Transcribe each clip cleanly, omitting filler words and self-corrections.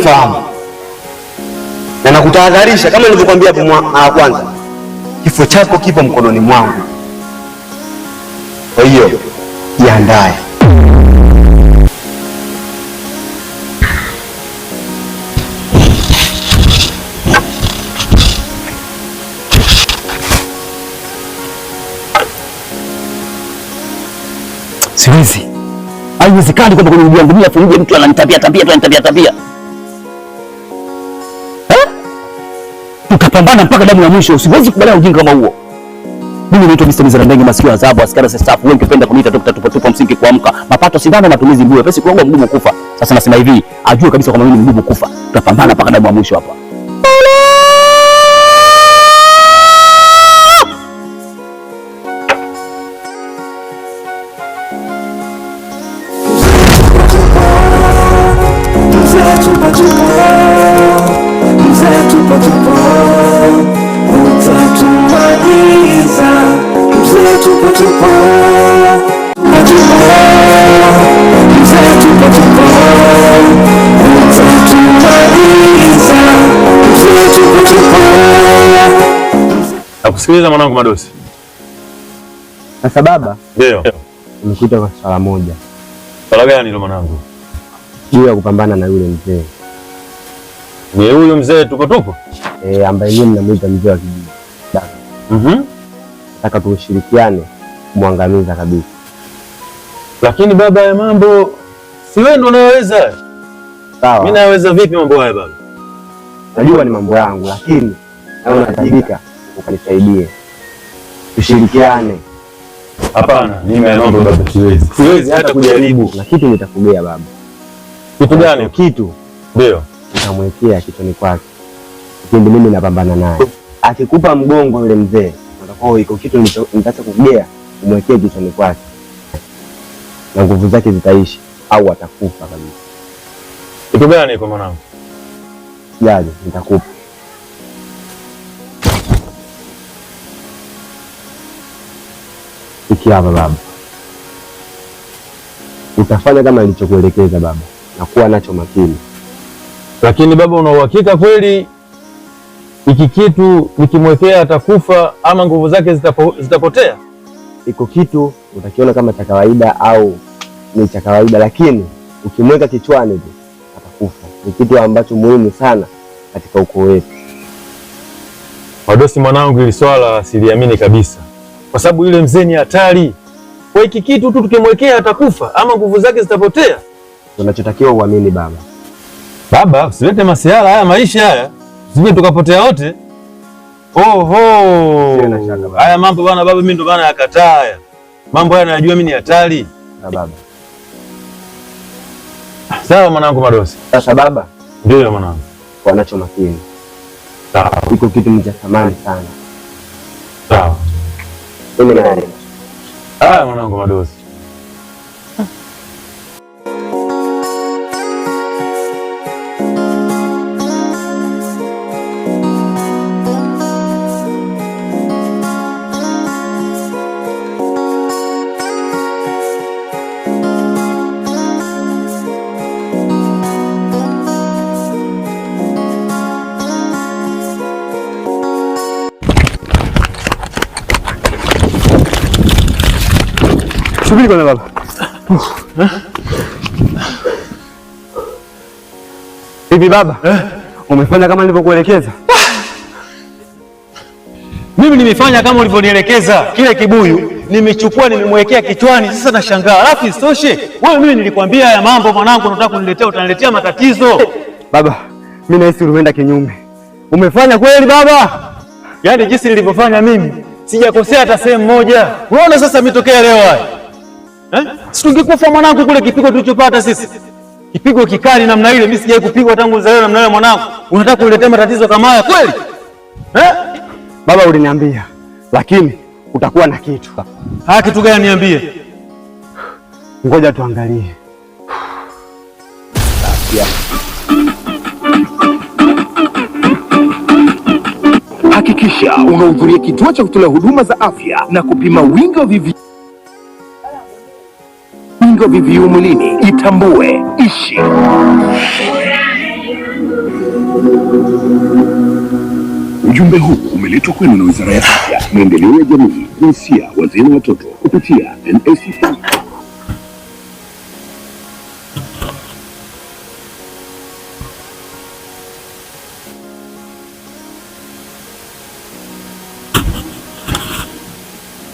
unifahamu. Na nakutahadharisha kama nilivyokuambia hapo mara kwanza, kifo chako kipo mkononi mwangu. Kwa hiyo jiandae. Siwezi. Haiwezekani kwamba kwenye mji wangu mimi afu nje mtu ananitabia tabia. Tukapambana mpaka damu ya mwisho. Siwezi kubaliana ujinga kama huo. Mimi naitwa Mr. Mizarandenge, masikio ya dhahabu, askari staff. Wewe ukipenda kuniita Dr. Tupa msingi kuamka. Mapato sindano, matumizi bure. Pesa kuangua mgumu kufa. Sasa nasema hivi, ajue kabisa kwamba mimi ni mgumu kufa. Tutapambana mpaka damu ya mwisho hapa. Nakusikiliza mwanangu Madosi. Sasa baba, ndio nimekuita kwa swala moja. Swala gani hilo mwanangu? Juu ya kupambana na yule mzee. Ni huyo mzee tupo? Ambaye yeye mnamuita mzee wa kijiji. Nataka tushirikiane kumwangamiza kabisa. Lakini baba, ya mambo si wewe ndo unaweza. Sawa. Mimi naweza vipi mambo haya baba? Najua ni mambo yangu, lakini naona nahitajika ukanisaidie. Tushirikiane. Hapana, mimi mambo baba siwezi. Siwezi hata kujaribu. Na kitu nitakugea baba. Kitu gani? Kitu. Ndio. Nitamwekea kichwani kwake. Kipindi mimi napambana naye. Akikupa mgongo yule mzee, natakuwa iko kitu nitaacha kugea, umwekee kichwani kwake. Na nguvu zake zitaishi au atakufa kabisa. Kitu gani kwa mwanangu? Jaji, nitakupa. Iki hapa baba. Utafanya kama nilichokuelekeza baba, na kuwa nacho makini. Lakini baba, una uhakika kweli hiki kitu nikimwekea atakufa ama nguvu zake zitapotea? Iko kitu utakiona kama cha kawaida au ni cha kawaida, lakini ukimweka kichwani tu atakufa. Ni kitu ambacho muhimu sana katika ukoo wetu. Madosi mwanangu, ili swala siliamini kabisa, kwa sababu yule mzee ni hatari. Kwa hiki kitu tu tukimwekea atakufa ama nguvu zake zitapotea? Tunachotakiwa uamini baba. Baba, usilete masiala haya, maisha haya sije tukapotea wote. Haya mambo bwana baba, mimi ndo bana yakataa haya. Mambo haya najua mimi ni hatari. Na baba. Sawa mwanangu Madosi. Sasa baba. Ndio mwanangu. Kwa nacho makini. Sawa. Iko kitu cha thamani sana. Sawa. Mimi naenda. Haya mwanangu Madosi. Subiri kwanza baba. Hivi baba, umefanya kama nilivyokuelekeza? Mimi nimefanya kama ulivyonielekeza. Kile kibuyu nimechukua, nimemwekea kichwani. Sasa nashangaa. Alafu isitoshe, wewe mimi nilikwambia haya mambo mwanangu, unataka kuniletea, utaniletea matatizo. Baba, mimi nahisi umeenda kinyume. Umefanya kweli baba? Yaani jinsi nilivyofanya mimi, sijakosea hata sehemu moja. Unaona sasa mitokea leo haya. Si tungekufa mwanangu kule kipigo tulichopata sisi. Kipigo kikali namna ile, mimi sijawahi kupigwa tangu nizaliwe namna ile mwanangu. Unataka kuniletea matatizo kama haya kweli? Baba uliniambia, lakini utakuwa na kitu. Kitu gani niambie? Ngoja tuangalie. Hakikisha unahudhuria kituo cha kutolea huduma za afya na kupima wingi wa VVU mwilini. Itambue, ishi. Ujumbe huu umeletwa kwenu na Wizara ya Afya, Maendeleo ya Jamii, Jinsia, Wazee na Watoto kupitia NSSF.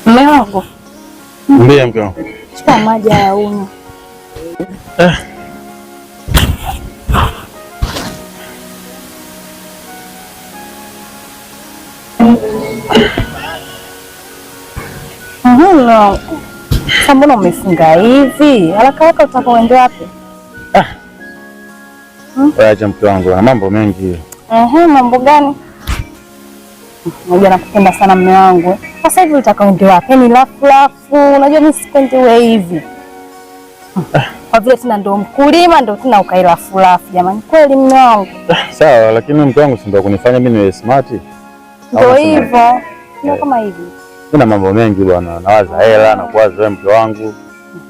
Mume wangu. Ndiye mke wangu. Chukua maji ya unywe. Sasa mbona umefunga hivi? Haraka haraka utakaoende wapi? Acha mke wangu, na mambo mengi. Mambo gani? Unajua nakupenda sana mume wangu. Sasa hivi utakaoende wapi? Ni lafu. Unajua mimi sipendi wewe hivi. Kwa vile tuna ndo mkulima ndo tuna ukai lafu jamani. Kweli mume wangu. Sawa, lakini mke wangu si ndo kunifanya mimi niwe smart. Ndio hivyo. Ndio kama hivi. Kuna mambo mengi bwana, nawaza hela na kuwaza wewe mke wangu.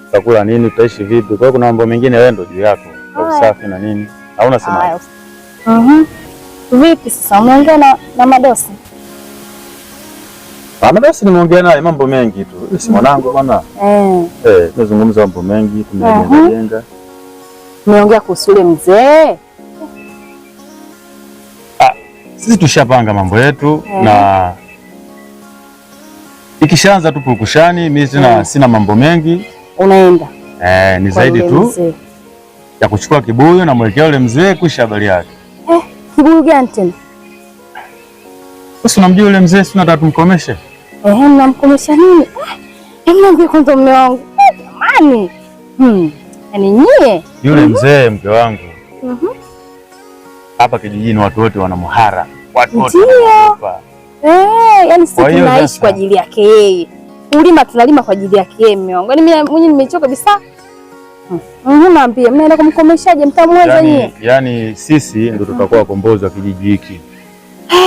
Utakula nini, utaishi vipi? Kwa hiyo kuna mambo mengine wewe ndo juu yako. Usafi na nini? Hauna sema. Vipi sasa umeongea na Madosi? Madosi nimeongea naye mambo mengi tu. Si mwanangu bwana. Tumezungumza mambo mengi, tumejenga. Nimeongea kuhusu yule mzee. Sisi tushapanga mambo yetu na ikishaanza tu purukushani, mimi sina mambo mengi. Unaenda? Ni zaidi tu ya kuchukua kibuyu na mwekea yule mzee kisha habari yake. Kibuyu gani tena? Sasa unamjua yule mzee, si nataka tumkomeshe. Namkomesha nini? Niambie kwanza mume wangu. Jamani. Yaani nyie yule mzee mke wangu. Hapa kijijini watu wote wana muhara. Watu wote wanaogopa. Yaani sisi tunaishi kwa ajili yake yeye. Kulima tunalima kwa ajili yake yeye mume wangu. Yaani mimi mwenyewe nimechoka kabisa. Naambia mnaenda kumkomeshaje, mtamweza nyie? Yaani sisi ndio tutakuwa wakombozi wa kijiji hiki.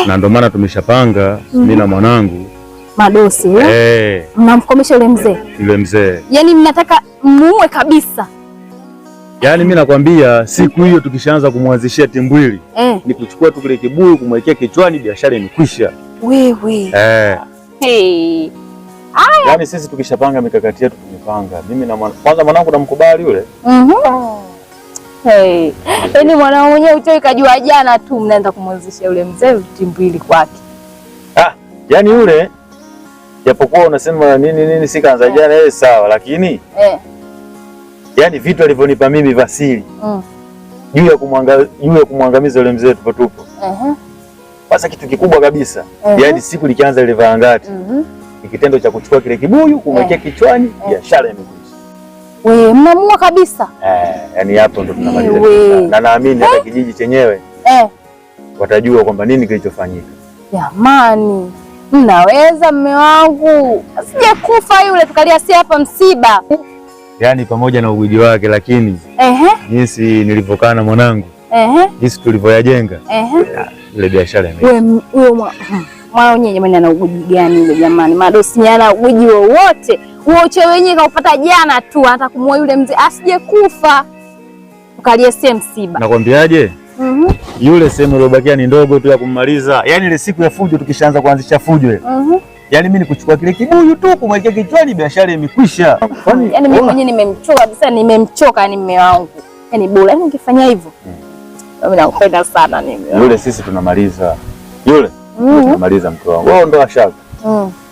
Na ndio maana tumeshapanga mimi na mwanangu Madosi. Mnamkomesha yule mzee? Yule mzee. Yaani mnataka muue kabisa? Yaani mimi nakwambia siku hiyo tukishaanza kumwanzishia timbwili ni kuchukua tu kile kibuyu kumwekea kichwani, biashara imekwisha. Wewe. Yaani sisi tukishapanga mikakati yetu tumepanga. Mimi na kwanza mwanangu namkubali yule. Yaani mwanao mwenyewe utoi kajua jana tu mnaanza kumwanzishia yule mzee timbwili kwake. Yaani yule japokuwa unasema nini sikaanza jana yeye sawa, lakini yaani vitu alivyonipa mimi Vasili juu ya kumwangamiza yule mzee tupo. Sasa kitu kikubwa kabisa. Yaani siku likianza ile vaangati. Ni kitendo cha kuchukua kile kibuyu kumwekea kichwani, biashara imekwisha. Wewe mnamua kabisa? Yaani hapo ndo tunamaliza. Na naamini hata kijiji chenyewe watajua kwamba nini kilichofanyika. Jamani, mnaweza mume wangu. Asije kufa yule tukalia si hapa msiba. Yaani pamoja na uwiji wake lakini jinsi nilivyokaa na mwanangu. Jinsi tulivyoyajenga. Ile biashara imekwisha. Wewe mwana nyenye jamani ana uwiji gani yule jamani? Madosi ana uwiji wowote. Uoche wenyewe kaupata jana tu hata kumwoa yule mzee asije kufa. Tukalie si msiba. Nakwambiaje? Yule sehemu iliyobakia ni ndogo tu ya kummaliza. Yaani ile siku ya fujo tukishaanza kuanzisha fujo ile. Yaani mimi nikuchukua kile kibuyu tu kumwekea kichwani, biashara imekwisha. Yaani mimi mwenyewe nimemchoka kabisa, nimemchoka yani mume wangu. Yaani bora yani ukifanya hivyo. Mimi nakupenda sana mimi. Yule sisi tunamaliza. Yule tunamaliza mke wangu. Wao ndo ashaka.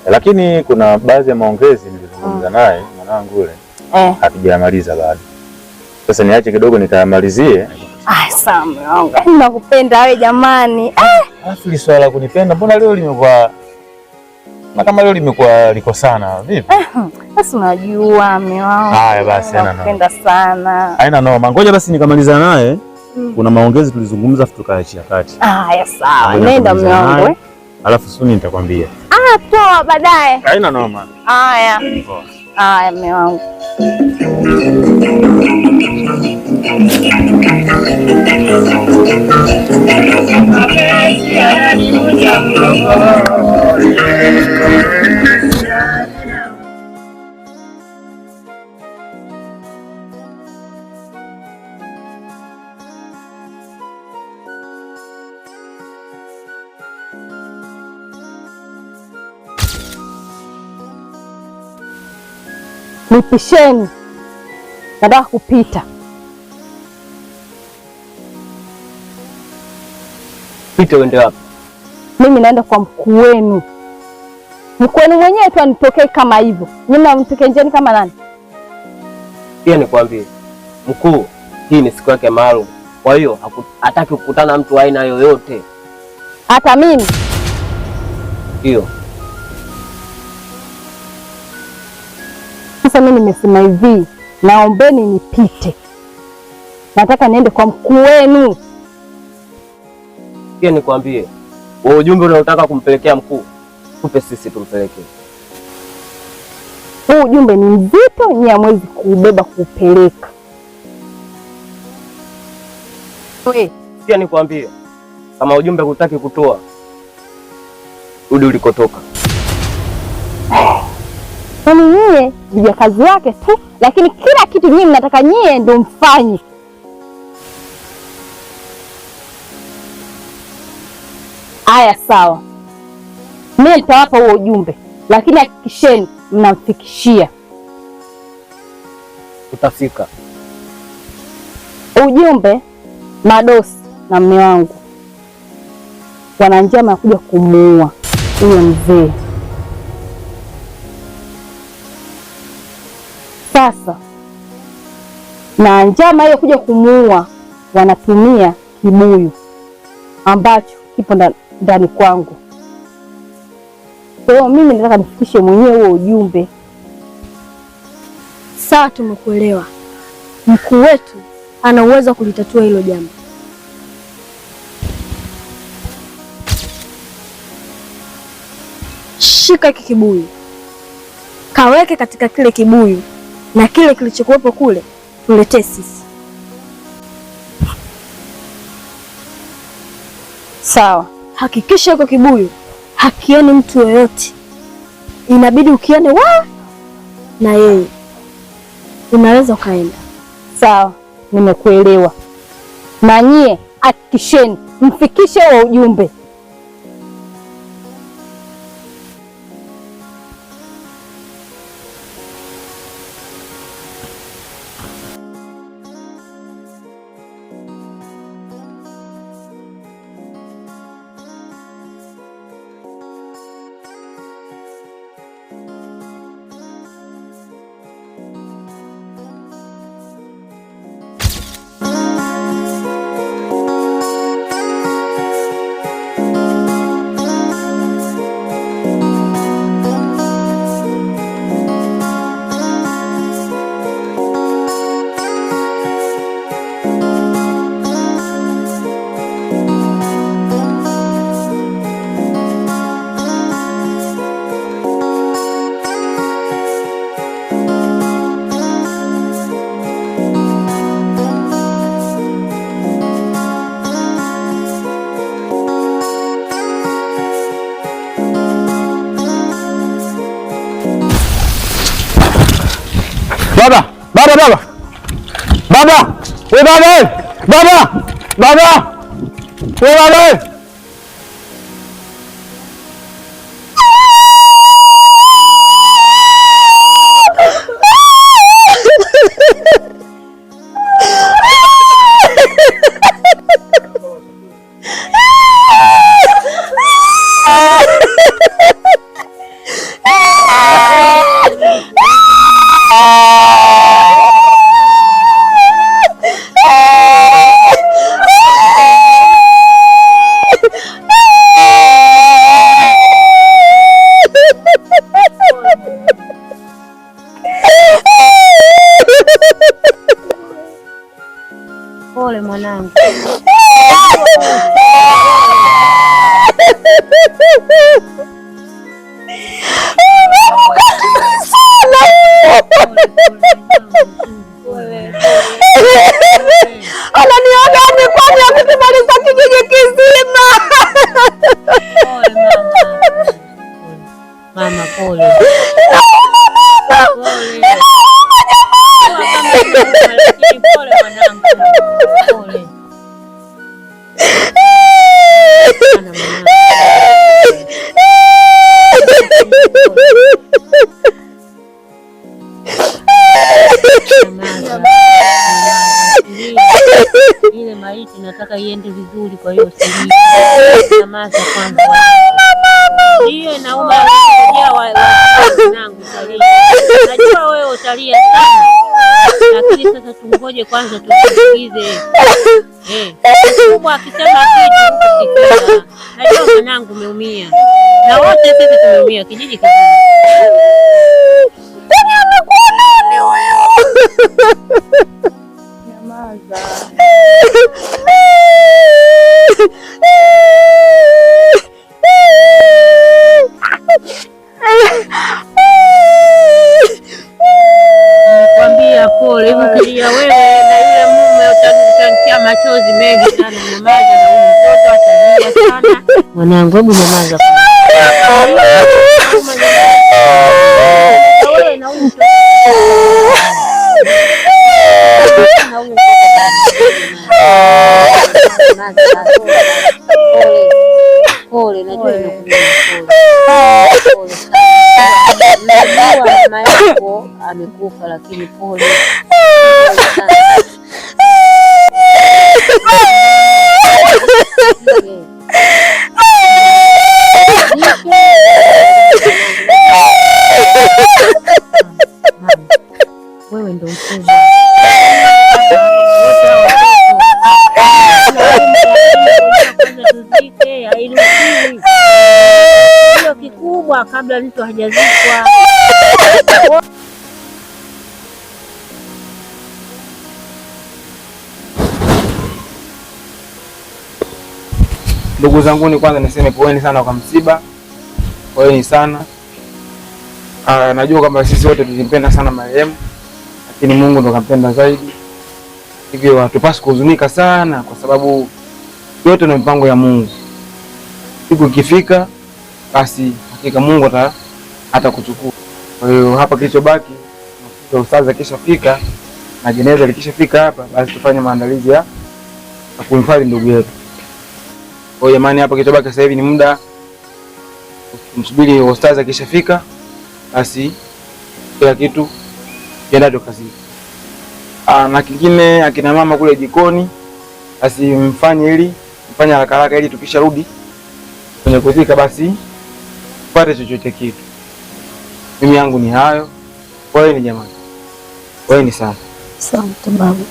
Lakini kuna baadhi ya maongezi nilizungumza naye mwanangu yule. Hatujamaliza bado. Sasa niache kidogo nikayamalizie. Sawa mume wangu. Nakupenda wewe jamani. Alafu ile swala kunipenda mbona leo limekuwa na kama leo limekuwa liko sana vipi? Basi unajua mume wangu. Haya basi nakupenda sana. Haina noma. Ngoja basi nikamaliza naye. Kuna maongezi tulizungumza afu tukaachia kati. Haya sawa. Nenda mume wangu. Alafu suni nitakwambia. Poa baadaye. Haina noma. Haya. Haya mume wangu. Nipisheni, nataka kupita. Pite uende wapi? Mimi naenda kwa mkuu wenu. Mkuu wenu mwenyewe tu anitokee kama hivyo. Mimi namtokea njiani kama nani? Pia nikwambie, mkuu, hii ni siku yake maalum. Kwa hiyo hataki kukutana mtu aina yoyote. Hata mimi? Ndio. Sasa mimi nimesema hivi, naombeni nipite. Nataka niende kwa mkuu wenu. Pia nikwambie, wewe ujumbe unaotaka kumpelekea mkuu, tupe sisi tumpelekee. Huu ujumbe ni mzito, nyinyi hamwezi kuubeba kuupeleka. Pia nikwambie, kama ujumbe hutaki kutoa, rudi ulikotoka. Yaani nyie vijakazi wake tu, lakini kila kitu nyinyi mnataka nyie ndio mfanye. Aya, sawa, mimi nitawapa huo ujumbe, lakini hakikisheni mnamfikishia. Utafika Ujumbe Madosi na mume wangu wana njama ya kuja kumuua huyo mzee. Sasa na njama hiyo kuja kumuua, wanatumia kibuyu ambacho kipo ndani kwangu. Kwa hiyo mimi nataka nifikishe mwenyewe huo ujumbe. Sawa, tumekuelewa. Mkuu wetu ana uwezo wa kulitatua hilo jambo. Shika hiki kibuyu, kaweke katika kile kibuyu, na kile kilichokuwepo kule tuletee sisi. Sawa. Hakikisha hiko kibuyu hakioni mtu yoyote, inabidi ukione wa na yeye unaweza ukaenda. Sawa, nimekuelewa. Na nyie hakikisheni mfikishe huo ujumbe. Baba! Baba! Baba! Baba! We baba! Baba! Baba! We baba! Pole mwanangu. Ananiona amekwani amekimaliza kijiji kizima. Mama pole. Pole mwanangu. Pole. Nataka iende vizuri, kwa hiyo sisi nyamaza kwanza. Hiyo inauma wanangu Talia. Najua wewe utalia sana. Lakini sasa tungoje kwanza tusikize. Kubwa akisema kitu usikiza. Najua mwanangu umeumia. Na wote sisi tumeumia kijiji kizima. Kwani amekuwa nani wewe? Nyamaza. Nakwambia pole, hivi ukilia wewe na yule mume utantia machozi mengi sana. Nyamaza na huyu mtoto atalia sana. Mwanangu, hebu nyamaza. Wewe na huyu mtoto. Pole, najua nimekuja pole. Najua mama yako amekufa, lakini pole. Wewe ndio mkubwa. Hiyo kikubwa kabla mtu hajazikwa. Ndugu zanguni, kwanza niseme poeni sana kwa msiba. Poeni sana. Najua kwamba sisi wote tulimpenda sana marehemu, lakini Mungu ndo kampenda zaidi. Hivyo hatupaswi kuhuzunika sana, kwa sababu yote ni mpango ya Mungu. Siku ikifika, basi hakika Mungu atakuchukua. Kwa hiyo hapa kilichobaki, ustadhi akishafika na jeneza likishafika hapa, basi tufanye maandalizi ya kuhifadhi ndugu yetu. Kwa hiyo jamani, hapa kilichobaki sasa hivi ni muda msubiri ustadhi akishafika, basi kila kitu kienda kazi. Na kingine, akina mama kule jikoni, basi mfanye haraka haraka ili tukisharudi kwenye kuzika basi pate chochote kitu. Mimi yangu ni hayo. Poeni jamani. Poeni sana. Asante babu.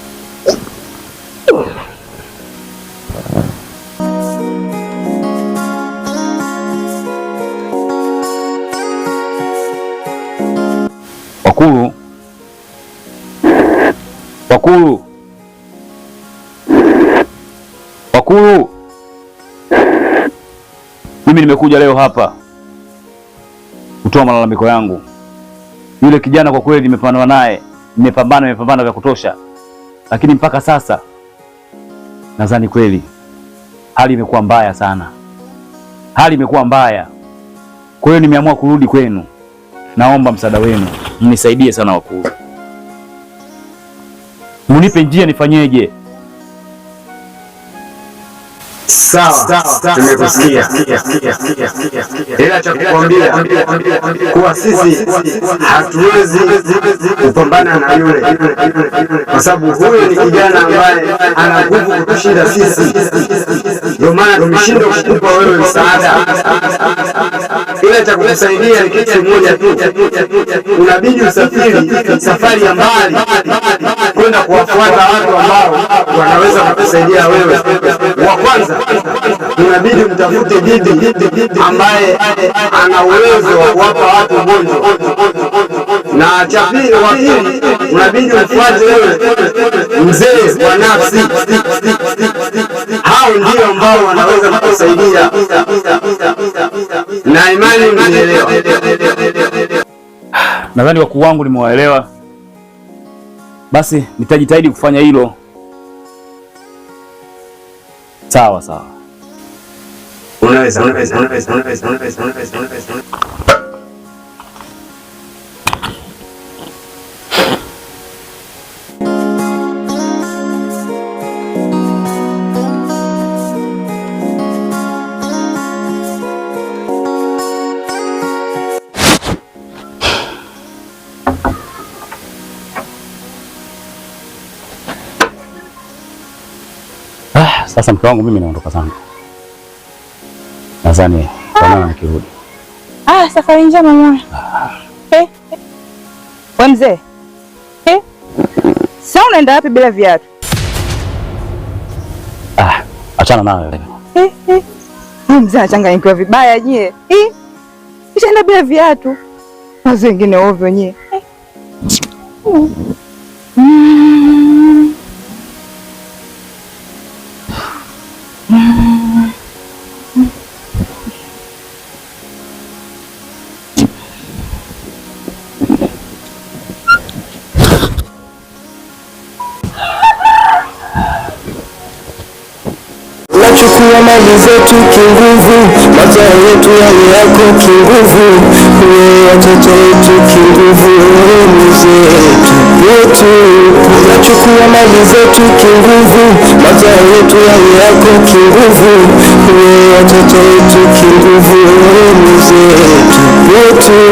Wakulu, mimi nimekuja leo hapa kutoa malalamiko yangu. Yule kijana kwa kweli nimepambana naye, nimepambana vya kutosha, lakini mpaka sasa nadhani kweli hali imekuwa mbaya sana. Hali imekuwa mbaya. Kwa hiyo nimeamua kurudi kwenu. Naomba msaada wenu, mnisaidie sana wakulu. Munipe njia nifanyeje? Sawa, tumekusikia. Ila cha kukwambia kuwa sisi hatuwezi kupambana na yule, kwa sababu huyo ni kijana ambaye ana nguvu kutushinda sisi. Ndio maana tumeshindwa kukupa wewe msaada. Ila cha kukusaidia ni kitu kimoja tu, unabidi usafiri safari ya mbali kwenda kuwafuata watu ambao wanaweza kukusaidia wewe. Wa kwanza unabidi mtafute bibi ambaye ana uwezo wa kuwapa watu ugonjwa, na cha pili, wa pili, unabidi ufuate wewe mzee wa nafsi. Hao ndio ambao wanaweza kukusaidia, na imani mnielewa. Nadhani wakuu wangu nimewaelewa. Basi nitajitahidi kufanya hilo. Sawa. Unaweza. Sasa mke wangu mimi naondoka zangu. Nadhani taonana nikirudi. Safari njema mama. Wewe mzee. Sasa unaenda wapi bila viatu? Achana nayo leo. Mzee anachanganyikiwa vibaya nyie. Kishaenda bila viatu. Wazo wengine ovyo nyie. Nachukua mali zetu kinguvu, mazao yetu yale yako kinguvu, watoto wetu kinguvu, mzee wetu. Nachukua mali zetu kinguvu, mazao yetu yale yako kinguvu, watoto wetu kinguvu, mzee wetu.